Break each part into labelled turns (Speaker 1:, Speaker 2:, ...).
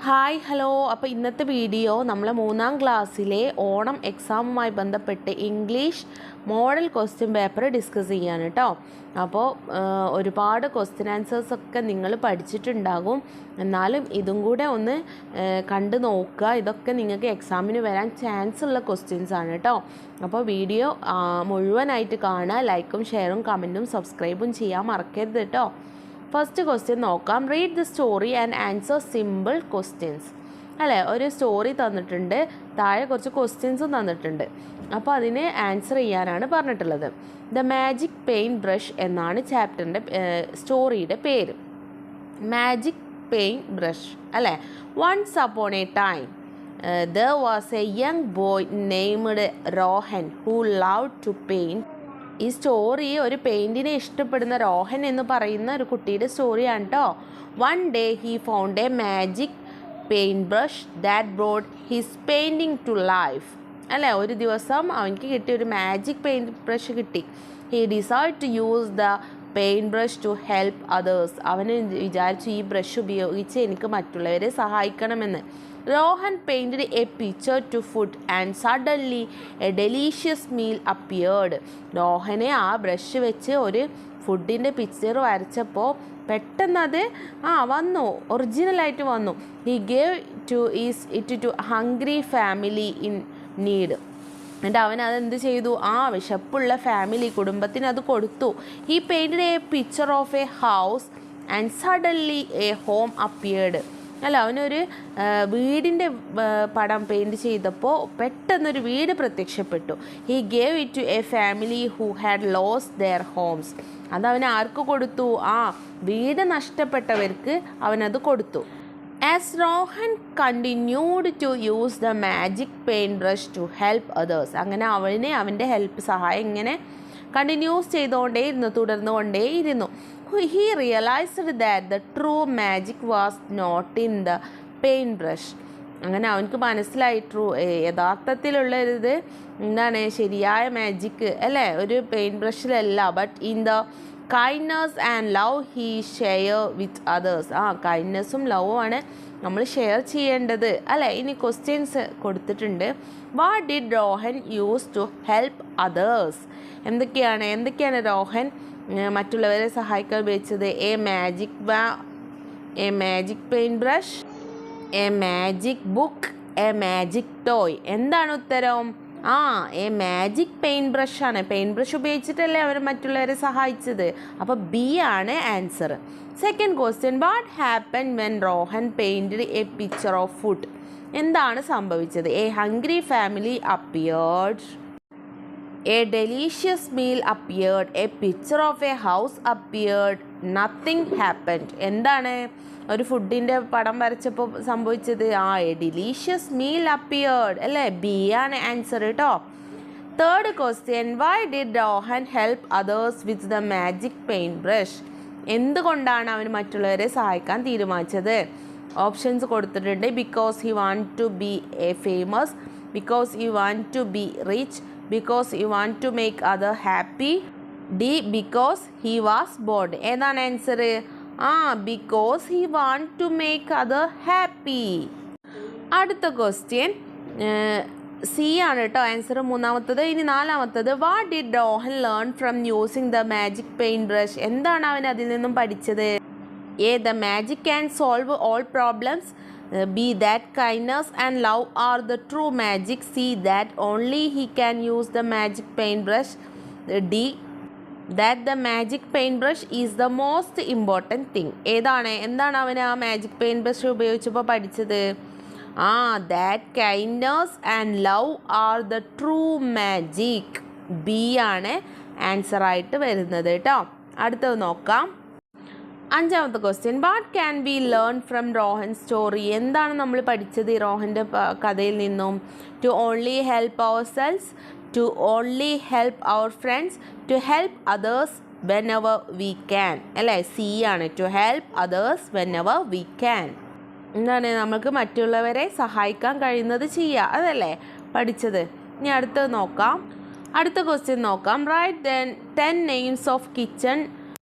Speaker 1: Hi hello. അപ്പോൾ ഇന്നത്തെ video നമ്മളെ 3ാം ക്ലാസ്സിലെ ഓണം എക്സാമുമായി ബന്ധപ്പെട്ട് English model question paper discuss ചെയ്യാണ് കേട്ടോ. അപ്പോൾ ഒരുപാട് ക്വസ്റ്റ്യൻ ആൻസേഴ്സൊക്കെ നിങ്ങൾ പഠിച്ചിട്ടുണ്ടാകും. എന്നാലും ഇതും കൂടെ ഒന്ന് കണ്ടു നോക്കുക. ഇതൊക്കെ നിങ്ങൾക്ക് എക്സാമിന് വരാൻ ചാൻസ് ഉള്ള ക്വസ്റ്റ്യൻസ് ആണ് കേട്ടോ. അപ്പോൾ വീഡിയോ മുഴുവനായിട്ട് കാണുക. ലൈക്കും ഷെയറും കമൻറ്റും സബ്സ്ക്രൈബും ചെയ്യാൻ മറക്കരുത് കേട്ടോ. ഫസ്റ്റ് ക്വസ്റ്റ്യൻ നോക്കാം. Read the story and answer simple questions. അല്ലേ, ഒരു സ്റ്റോറി തന്നിട്ടുണ്ട്, താഴെ കുറച്ച് ക്വസ്റ്റ്യൻസും തന്നിട്ടുണ്ട്. അപ്പോൾ അതിന് ആൻസർ ചെയ്യാനാണ് പറഞ്ഞിട്ടുള്ളത്. ദ മാജിക് പെയിൻറ്റ് ബ്രഷ് എന്നാണ് ചാപ്റ്ററിൻ്റെ സ്റ്റോറിയുടെ പേര്. മാജിക് പെയിൻറ്റ് ബ്രഷ് അല്ലേ. Once upon a time there was a young boy named Rohan who loved to paint. ഈ സ്റ്റോറി ഒരു പെയിൻറ്റിനെ ഇഷ്ടപ്പെടുന്ന രോഹൻ എന്ന് പറയുന്ന ഒരു കുട്ടിയുടെ സ്റ്റോറിയാണ് കേട്ടോ. One day he found a magic paint brush that brought his painting to life. അല്ലേ, ഒരു ദിവസം അവനക്ക് കിട്ടിയ ഒരു മാജിക് പെയിൻറ്റ് ബ്രഷ് കിട്ടി. He decide to use the paint brush to help others. അവന് വിചാരിച്ചു ഈ ബ്രഷ് ഉപയോഗിച്ച് എനിക്ക് മറ്റുള്ളവരെ സഹായിക്കണമെന്ന്. Rohan painted a picture to food and suddenly a delicious meal appeared. രോഹനെ ആ ബ്രഷ് വെച്ച് ഒരു ഫുഡിൻ്റെ പിക്ചർ വരച്ചപ്പോൾ പെട്ടെന്നത് വന്നു, ഒറിജിനലായിട്ട് വന്നു. He gave it to hungry family in need. എന്നിട്ട് അവൻ അതെന്ത് ചെയ്തു? വിശപ്പുള്ള ഫാമിലി, കുടുംബത്തിന് അത് കൊടുത്തു. He painted a picture of a house and suddenly a home appeared. അല്ല, അവനൊരു വീടിൻ്റെ പടം പെയിൻറ്റ് ചെയ്തപ്പോൾ പെട്ടെന്നൊരു വീട് പ്രത്യക്ഷപ്പെട്ടു. He gave it to a family who had lost their homes. അതവൻ ആർക്ക് കൊടുത്തു? വീട് നഷ്ടപ്പെട്ടവർക്ക് അവനത് കൊടുത്തു. As Rohan continued to use the magic paint brush to help others. അങ്ങനെ അവൻ്റെ സഹായം ഇങ്ങനെ continuous തുടർന്നുകൊണ്ടേയിരുന്നു. He realized that the true magic was not in the paintbrush. അങ്ങനെ അവനക്ക് മനസ്സിലായി യഥാർത്ഥത്തിലുള്ളത് എന്താണ്, ശരിയായ മാജിക്ക് അല്ലേ, ഒരു പെയിൻറ്റ് ബ്രഷിലല്ല, but in the kindness and love he share with others. കൈൻഡ്നെസ്സും ലവുമാണ് നമ്മൾ ഷെയർ ചെയ്യേണ്ടത് അല്ലേ. ഇനി ക്വസ്റ്റ്യൻസ് കൊടുത്തിട്ടുണ്ട്. What did Rohan use to help others? എന്തൊക്കെയാണ് റോഹൻ മറ്റുള്ളവരെ സഹായിക്കാൻ ഉപയോഗിച്ചത്? A magic paint brush, a magic book, a magic toy. എന്താണ് ഉത്തരം? എ മാജിക് പെയിൻറ്റ് ബ്രഷാണ്. പെയിൻറ്റ് ബ്രഷ് ഉപയോഗിച്ചിട്ടല്ലേ അവർ മറ്റുള്ളവരെ സഹായിച്ചത്. അപ്പോൾ ബി ആണ് answer. Second question. What happen when Rohan painted a picture of food? എന്താണ് സംഭവിച്ചത്? A hungry family appeared, a delicious meal appeared, a picture of a house appeared, nothing happened. എന്താണ് ഒരു ഫുഡിൻ്റെ പടം വരച്ചപ്പോൾ സംഭവിച്ചത്? എ ഡെലീഷ്യസ് മീൽ അപ്പിയേർഡ് അല്ലേ. B ആണ് ആൻസർ കേട്ടോ. Third question. Why did Rohan help others with the magic paint brush? എന്തുകൊണ്ടാണ് അവൻ മറ്റുള്ളവരെ സഹായിക്കാൻ തീരുമാനിച്ചത്? ഓപ്ഷൻസ് കൊടുത്തിട്ടുണ്ട്. Because he want to be a famous, because he want to be rich, because he want to make other happy, D because he was bored. ഏതാണ് answer? because he want to make other happy. അടുത്ത question C ആണ് കേട്ടോ answer, മൂന്നാമത്തത്. ഇനി നാലാമത്തത്. What did Rohan learn from using the magic paint brush? എന്താണ് അവൻ അതിൽ നിന്നും പഠിച്ചത്? A the magic can solve all problems, B that kindness and love are the true magic, C that only he can use the magic paintbrush, D that the magic paintbrush is the most important thing. എന്താണ് അവൻ magic paint brush ഉപയോഗിച്ചപ്പോൾ പഠിച്ചത്? that kindness and love are the true magic. B ആണ് answer ആയിട്ട് വരുന്നത് കേട്ടോ. അടുത്തത് നോക്കാം. അഞ്ചാമത്തെ question. What can we learn from Rohan story? എന്താണ് നമ്മൾ പഠിച്ചത് റോഹൻ്റെ കഥയിൽ നിന്നും? To only help ourselves, to only help our friends, to help others whenever we can അല്ലേ. സി ആണ്, to help others whenever we can. എന്താണ് നമുക്ക് മറ്റുള്ളവരെ സഹായിക്കാൻ കഴിയുന്നത് ചെയ്യുക, അതല്ലേ പഠിച്ചത്. ഇനി അടുത്തത് നോക്കാം. അടുത്ത ക്വസ്റ്റ്യൻ നോക്കാം. Write 10 names of kitchen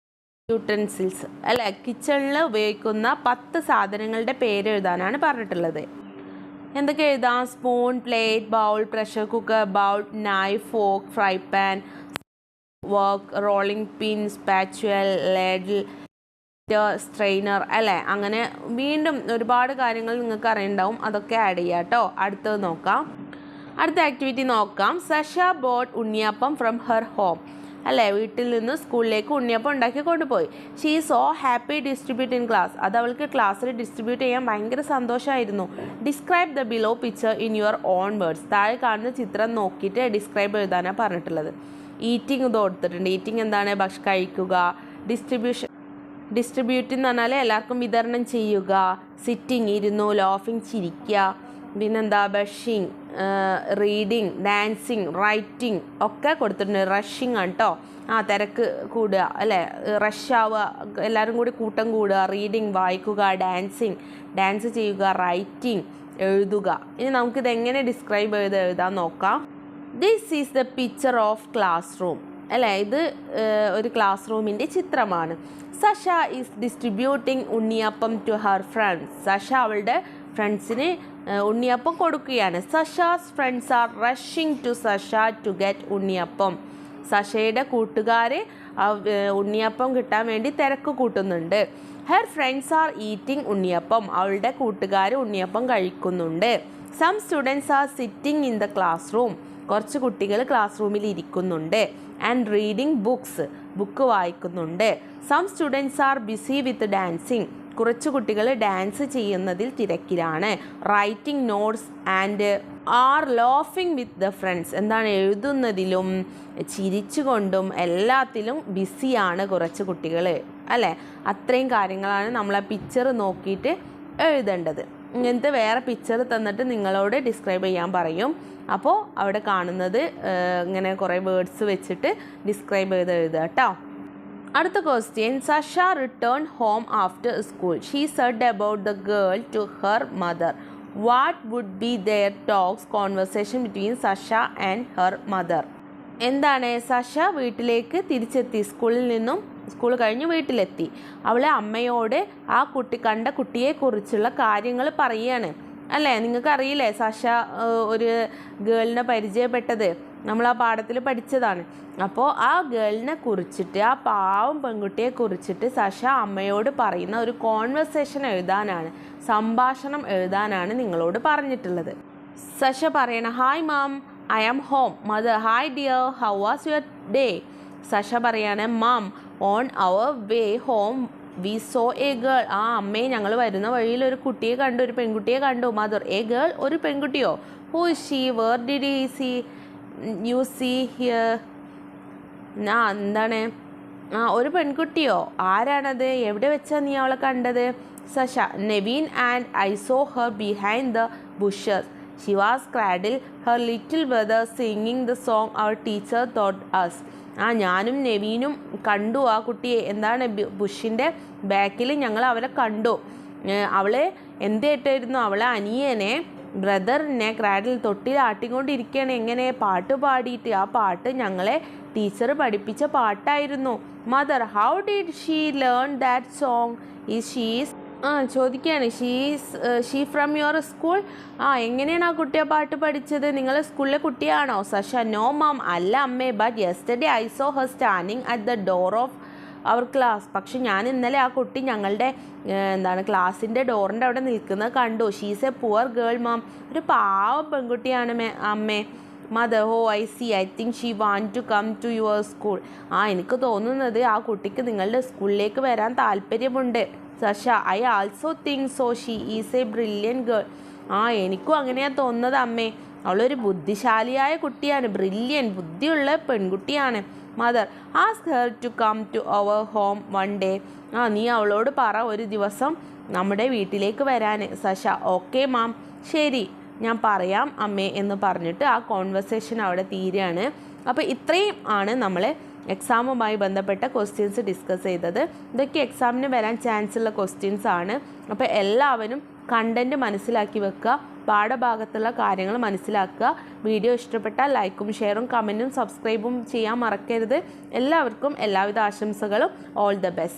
Speaker 1: utensils അല്ലേ, കിച്ചണിൽ ഉപയോഗിക്കുന്ന 10 സാധനങ്ങളുടെ പേര് എഴുതാനാണ് പറഞ്ഞിട്ടുള്ളത്. എന്തൊക്കെ എഴുതാം? Spoon, plate, bowl, pressure cooker, bowl, knife, fork, fry pan, wok, rolling pin, spatula, ladle, strainer അല്ലേ. അങ്ങനെ വീണ്ടും ഒരുപാട് കാര്യങ്ങൾ നിങ്ങൾക്ക് അറിയുണ്ടാവും, അതൊക്കെ ആഡ് ചെയ്യാം കേട്ടോ. അടുത്തത് നോക്കാം. അടുത്ത ആക്ടിവിറ്റി നോക്കാം. Sasha bought unniyappam from her home അല്ലേ, വീട്ടിൽ നിന്ന് സ്കൂളിലേക്ക് ഉണ്ണിയപ്പം ഉണ്ടാക്കി കൊണ്ടുപോയി. She so happy distribute in class, അത് അവൾക്ക് ക്ലാസ്സിൽ ഡിസ്ട്രിബ്യൂട്ട് ചെയ്യാൻ ഭയങ്കര സന്തോഷമായിരുന്നു. Describe the below picture in your own words, താഴെ കാണുന്ന ചിത്രം നോക്കിയിട്ട് ഡിസ്ക്രൈബ് എഴുതാനാണ് പറഞ്ഞിട്ടുള്ളത്. ഈറ്റിംഗ് ഇത് കൊടുത്തിട്ടുണ്ട്. ഈറ്റിംഗ് എന്താണ്? കഴിക്കുക. ഡിസ്ട്രിബ്യൂട്ട് എന്ന് പറഞ്ഞാൽ എല്ലാവർക്കും വിതരണം ചെയ്യുക. സിറ്റിംഗ് ഇരുന്നു. ലോഫിംഗ് ചിരിക്കുക. പിന്നെന്താ? ബഷിങ്, റീഡിങ്, ഡാൻസിങ്, റൈറ്റിംഗ് ഒക്കെ കൊടുത്തിട്ടുണ്ട്. റഷിങ് ആണ് കേട്ടോ. തിരക്ക് കൂടുക അല്ലേ, റഷ് ആവുക, എല്ലാവരും കൂടി കൂട്ടം കൂടുക. റീഡിങ് വായിക്കുക. ഡാൻസ് ചെയ്യുക. റൈറ്റിംഗ് എഴുതുക. ഇനി നമുക്കിത് എങ്ങനെ ഡിസ്ക്രൈബ് ചെയ്ത് എഴുതാൻ നോക്കാം. This is the picture of classroom അല്ലേ, ഇത് ഒരു ക്ലാസ് റൂമിൻ്റെ ചിത്രമാണ്. Sasha is distributing unniyappam to her friends, Sasha അവളുടെ ഫ്രണ്ട്സിന് ഉണ്ണിയപ്പം കൊടുക്കുകയാണ്. Sasha's friends are rushing to Sasha to get unniyappam, സഷയുടെ കൂട്ടുകാർ ഉണ്ണിയപ്പം കിട്ടാൻ വേണ്ടി തിരക്ക് കൂട്ടുന്നുണ്ട്. Her friends are eating unniyappam, അവളുടെ കൂട്ടുകാർ ഉണ്ണിയപ്പം കഴിക്കുന്നുണ്ട്. Some students are sitting in the classroom, കുറച്ച് കുട്ടികൾ ക്ലാസ് റൂമിൽ ഇരിക്കുന്നുണ്ട്. ആൻഡ് റീഡിംഗ് ബുക്ക് വായിക്കുന്നുണ്ട്. Some students are busy with dancing, കുറച്ച് കുട്ടികൾ ഡാൻസ് ചെയ്യുന്നതിൽ തിരക്കിലാണ്. Writing notes and are laughing with the friends, എന്താണ്? എഴുതുന്നതിലും ചിരിച്ചുകൊണ്ടും എല്ലാത്തിലും ബിസിയാണ് കുറച്ച് കുട്ടികൾ അല്ലേ. അത്രയും കാര്യങ്ങളാണ് നമ്മൾ ആ പിക്ചർ നോക്കിയിട്ട് എഴുതേണ്ടത്. ഇങ്ങനത്തെ വേറെ പിക്ചർ തന്നിട്ട് നിങ്ങളോട് ഡിസ്ക്രൈബ് ചെയ്യാൻ പറയും. അപ്പോൾ അവിടെ കാണുന്നത് ഇങ്ങനെ കുറേ വേർഡ്സ് വെച്ചിട്ട് ഡിസ്ക്രൈബ് ചെയ്ത് എഴുതുക കേട്ടോ. അടുത്ത question. Sasha return home after school. She said about the girl to her mother. What would be their talks conversation between Sasha and her mother? എന്താണ്? സഷ വീട്ടിലേക്ക് തിരിച്ചെത്തി, സ്കൂൾ കഴിഞ്ഞ് വീട്ടിലെത്തി. അവൾ അമ്മയോട് ആ കണ്ട കുട്ടിയെക്കുറിച്ചുള്ള കാര്യങ്ങൾ പറയുകയാണ് അല്ലേ. നിങ്ങൾക്കറിയില്ലേ സഷ ഒരു ഗേളിനെ പരിചയപ്പെട്ടത്, നമ്മൾ ആ പാഠത്തിൽ പഠിച്ചതാണ്. അപ്പോൾ ആ ഗേളിനെ കുറിച്ചിട്ട്, ആ പാവം പെൺകുട്ടിയെ കുറിച്ചിട്ട് സഷ അമ്മയോട് പറയുന്ന ഒരു കോൺവെർസേഷൻ എഴുതാനാണ്, സംഭാഷണം എഴുതാനാണ് നിങ്ങളോട് പറഞ്ഞിട്ടുള്ളത്. സഷ പറയണം, hi ma'am, I am home. Mother, hi dear, how was your day? Sasha പറയാണ്, ma'am, on our way home we saw a girl. അമ്മേ, ഞങ്ങൾ വരുന്ന വഴിയിൽ ഒരു കുട്ടിയെ കണ്ടു, ഒരു പെൺകുട്ടിയെ കണ്ടു. മദർ, എ ഗേൾ, ഒരു പെൺകുട്ടിയോ? Who is she? Where did you see her? എന്താണ്? ഒരു പെൺകുട്ടിയോ? ആരാണത്? എവിടെ വെച്ചാണ് നീ അവളെ കണ്ടത്? Sasha, Naveen and I saw her behind the bushes. She was cradle her little brother singing the song our teacher taught us. ഞാനും നെവീനും കണ്ടു ആ കുട്ടിയെ. എന്താണ്? ബുഷിൻ്റെ ബാക്കിൽ ഞങ്ങൾ അവരെ കണ്ടു. അവളെ എന്തേട്ടായിരുന്നു? അവളെ അനിയനെ, ബ്രദറിനെ ക്രാഡിൽ തൊട്ടിലാട്ടിക്കൊണ്ടിരിക്കുകയാണ്. എങ്ങനെ? പാട്ട് പാടിയിട്ട്. ആ പാട്ട് ഞങ്ങളെ ടീച്ചർ പഠിപ്പിച്ച പാട്ടായിരുന്നു. Mother, how did she learn that song? ചോദിക്കുകയാണ്, ഷീ ഫ്രം യുവർ സ്കൂൾ? എങ്ങനെയാണ് ആ കുട്ടിയെ പാട്ട് പഠിച്ചത്? നിങ്ങളെ സ്കൂളിലെ കുട്ടിയാണോ? സഷ, നോ മാം, അല്ല അമ്മേ, but yesterday I saw her standing at the door of our class. പക്ഷെ ഞാൻ ഇന്നലെ ആ കുട്ടി ഞങ്ങളുടെ ക്ലാസ്സിൻ്റെ ഡോറിൻ്റെ അവിടെ നിൽക്കുന്നത് കണ്ടു. She's a poor girl ma'am, ഒരു പാവം പെൺകുട്ടിയാണ് അമ്മേ. Mother, oh I see, I think she want to come to your school. എനിക്ക് തോന്നുന്നത് ആ കുട്ടിക്ക് നിങ്ങളുടെ സ്കൂളിലേക്ക് വരാൻ താല്പര്യമുണ്ട്. Sasha, I also think so, she is a brilliant girl. എനിക്കും അങ്ങനെയാണ് തോന്നുന്നത് അമ്മേ, അവളൊരു ബുദ്ധിശാലിയായ കുട്ടിയാണ്, ബ്രില്യൻ, ബുദ്ധിയുള്ള പെൺകുട്ടിയാണ്. Mother, ask her to come to our home one day. നീ അവളോട് പറ ഒരു ദിവസം നമ്മുടെ വീട്ടിലേക്ക് വരാൻ. സഷ, ഓക്കെ മാം, ശരി, ഞാൻ പറയാം അമ്മേ എന്ന് പറഞ്ഞിട്ട് ആ കോൺവെർസേഷൻ അവിടെ തീരുകയാണ്. അപ്പോൾ ഇത്രയും ആണ് നമ്മൾ എക്സാമുമായി ബന്ധപ്പെട്ട ക്വസ്റ്റ്യൻസ് ഡിസ്കസ് ചെയ്തത്. ഇതൊക്കെ എക്സാമിന് വരാൻ ചാൻസ് ഉള്ള ക്വസ്റ്റ്യൻസ് ആണ്. അപ്പോൾ എല്ലാവരും കണ്ടൻറ്റ് മനസ്സിലാക്കി വെക്കുക, പാഠഭാഗത്തുള്ള കാര്യങ്ങൾ മനസ്സിലാക്കുക. വീഡിയോ ഇഷ്ടപ്പെട്ടാൽ ലൈക്കും ഷെയറും കമൻറ്റും സബ്സ്ക്രൈബും ചെയ്യാൻ മറക്കരുത്. എല്ലാവർക്കും എല്ലാവിധ ആശംസകളും. All the best.